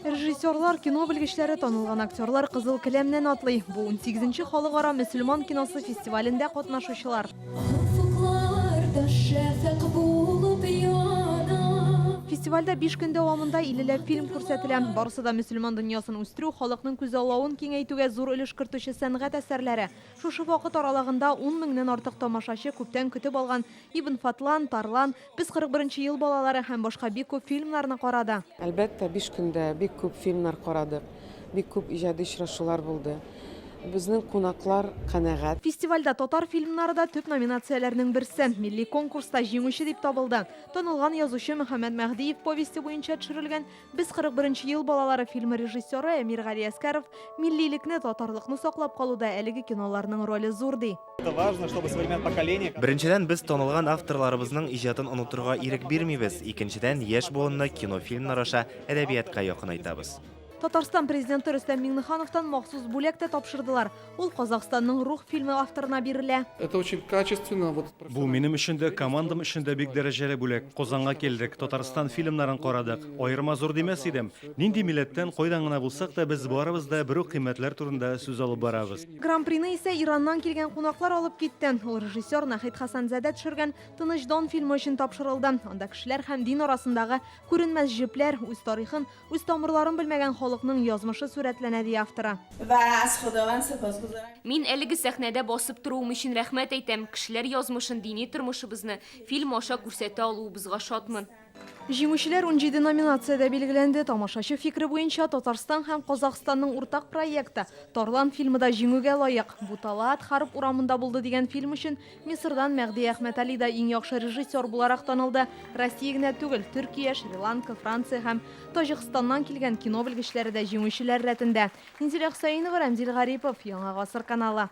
Режиссерлар, кино белгечләре, танылган актерлар кызыл келәмнән атлый. Бу 18-нче халыкара мөселман киносы фестивалендә катнашучылар. Фестивальдә 5 көн дәвамында 50 фильм күрсәтелә. Барысы да мөселман дөньясын үстерү, халыкның күзаллавын киңәйтүгә зур өлеш кертүче сәнгать әсәрләре. Шушы вакыт аралыгында 10 меңнән артык тамашачы күптән көтеп алган Ибн Фатлан, Тарлан, Без 41 ел балалары һәм башка бик күп фильмнарны карады. Әлбәттә, 5 көндә бик күп фильмнар карадык, бик күп иҗади очрашулар булды. Безнең кунаклар канәгать. Фестивальдә татар фильмнары да төп номинацияләрнең берсе. Милли конкурста җиңүче дип табылды. Танылган язучы Мөхәммәд Мәһдиев повесте буенча төшерелгән Без 41 ел балалары фильмы режиссеры Әмир Гали Әскәров миллилекне, татарлыкны саклап калуда әлеге киноларның роле зур ди. Это важно, чтобы современное поколение. Беренчедән без танылган авторларыбызның иҗатын онытырга ирек бирмибез. Икенчедән яшь буынны кинофильмнар аша әдәбиятка якынайтабыз. Татарстан президенты Рөстәм Миңнехановтан махсус бүләк тә тапшырдылар. Ул Казахстанның рух фильмы авторына бирелә. Это очень качественно. Бу минем өчен дә, командам өчен дә бик дәрәҗәле бүләк. Казанга килдек, Татарстан фильмнарын карадык. Аерма зур димәс идем. Нинди милләттән кайдан гына булсак та, без барыбыз да бер үк кыйммәтләр турында сүз алып барабыз. Гран-прины исә Ираннан килгән кунаклар алып китте. Ул режиссер Нахид Хасанзадә төшергән Тыныч Дон фильмы өчен тапшырылды. Анда кешеләр һәм дин арасындагы күренмәс җепләр, үз тарихын, үз тамырларын белмәгән халыкның язмышы сурәтләнә ди автора. Мин әлеге сәхнәдә басып торуым өчен рәхмәт әйтәм. Кешеләр язмышын, дини тормышыбызны фильм аша күрсәтә алуыбызга шатмын. Җиңүчеләр 17 номинациядә билгеләнде. Тамашачы фикре буенча Татарстан һәм Казахстанның уртак проекты Тарлан фильмы да җиңүгә лаек. Бу Талат Харып урамында булды дигән фильм өчен Мисырдан Мәгъди Әхмәтәли да иң яхшы режиссер буларак танылды. Россия генә түгел, Төркия, Шри-Ланка, Франция һәм Таҗикстаннан килгән кино белгечләре дә җиңүчеләр рәтендә. Инзилә Хусаинова, Рамзил Гарипов, Яңа гасыр каналы.